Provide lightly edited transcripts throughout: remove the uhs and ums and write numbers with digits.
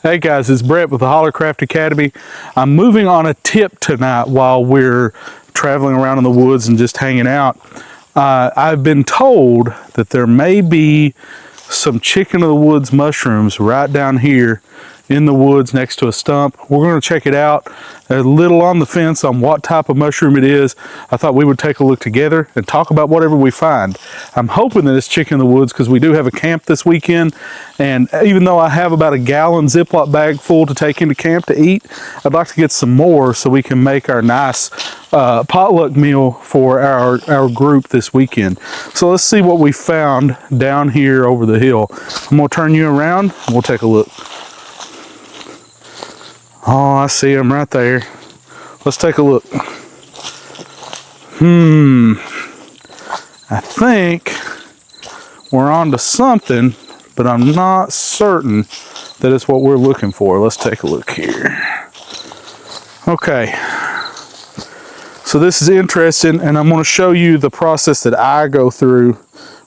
Hey guys, it's Brett with the Hollercraft Academy. I'm moving on a tip tonight while we're traveling around in the woods and just hanging out. I've been told that there may be some chicken of the woods mushrooms right down here in the woods next to a stump. We're going to check it out. A little on the fence on what type of mushroom it is. I thought we would take a look together and talk about whatever we find. I'm hoping that it's chicken in the woods because we do have a camp this weekend, and even though I have about a gallon Ziploc bag full to take into camp to eat, I'd like to get some more so we can make our nice potluck meal for our group this weekend. So let's see what we found down here over the hill. I'm going to turn you around and we'll take a look. Oh, I see them right there. Let's take a look. I think we're on to something, but I'm not certain that it's what we're looking for. Let's take a look here. Okay. So this is interesting, and I'm going to show you the process that I go through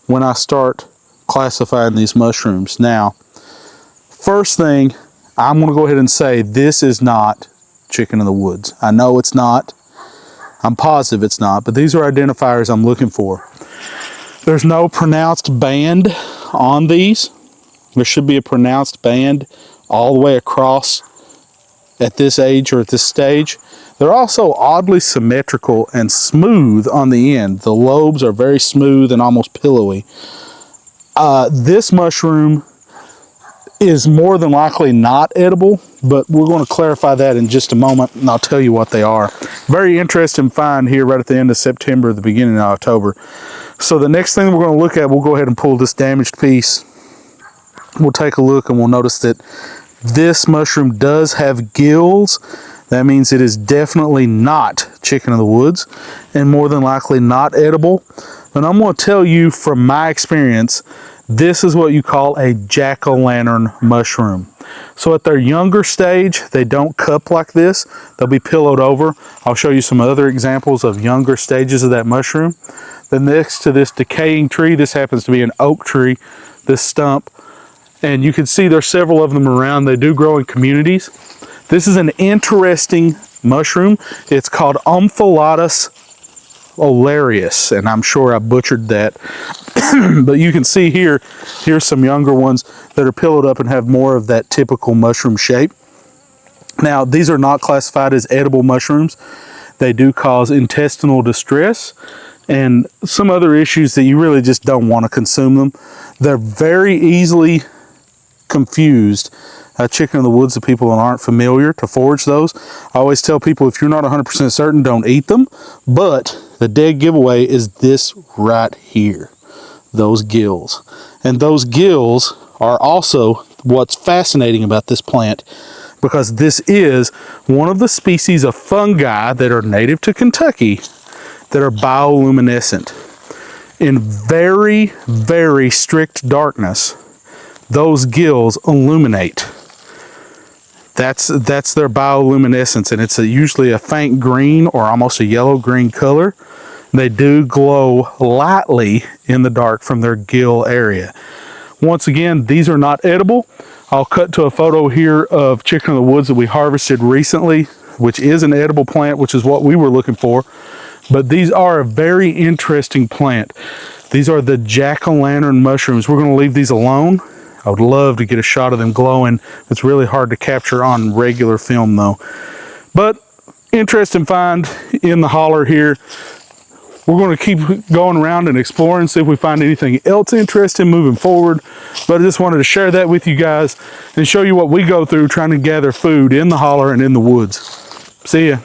when I start classifying these mushrooms. Now, first thing, I'm going to go ahead and say this is not chicken in the woods. I know it's not. I'm positive it's not, but these are identifiers I'm looking for. There's no pronounced band on these. There should be a pronounced band all the way across at this age or at this stage. They're also oddly symmetrical and smooth on the end. The lobes are very smooth and almost pillowy. This mushroom is more than likely not edible, but we're going to clarify that in just a moment, and I'll tell you what they are. Very interesting find here right at the end of September, the beginning of October. So the next thing we're going to look at, we'll go ahead and pull this damaged piece. We'll take a look and we'll notice that this mushroom does have gills. That means it is definitely not chicken of the woods and more than likely not edible. But I'm going to tell you from my experience, this is what you call a jack-o'-lantern mushroom. So at their younger stage, they don't cup like this. They'll be pillowed over. I'll show you some other examples of younger stages of that mushroom. Then next to this decaying tree, this happens to be an oak tree, this stump. And you can see there's several of them around. They do grow in communities. This is an interesting mushroom. It's called Omphalotus Olarius, and I'm sure I butchered that. But you can see here's some younger ones that are pillowed up and have more of that typical mushroom shape. Now, these are not classified as edible mushrooms. They do cause intestinal distress and some other issues that you really just don't want to consume them. They're very easily confused. Chicken in the woods, to people that aren't familiar, to forage those. I always tell people, if you're not 100% certain, don't eat them. But the dead giveaway is this right here, those gills. And those gills are also what's fascinating about this plant, because this is one of the species of fungi that are native to Kentucky that are bioluminescent. In very, very strict darkness, those gills illuminate. That's their bioluminescence, and it's usually a faint green or almost a yellow-green color. They do glow lightly in the dark from their gill area. Once again, these are not edible. I'll cut to a photo here of chicken in the woods that we harvested recently, which is an edible plant, which is what we were looking for. But these are a very interesting plant. These are the jack-o'-lantern mushrooms. We're going to leave these alone. I would love to get a shot of them glowing. It's really hard to capture on regular film though. But interesting find in the holler here. We're going to keep going around and exploring, see if we find anything else interesting moving forward. But I just wanted to share that with you guys and show you what we go through trying to gather food in the holler and in the woods. See ya.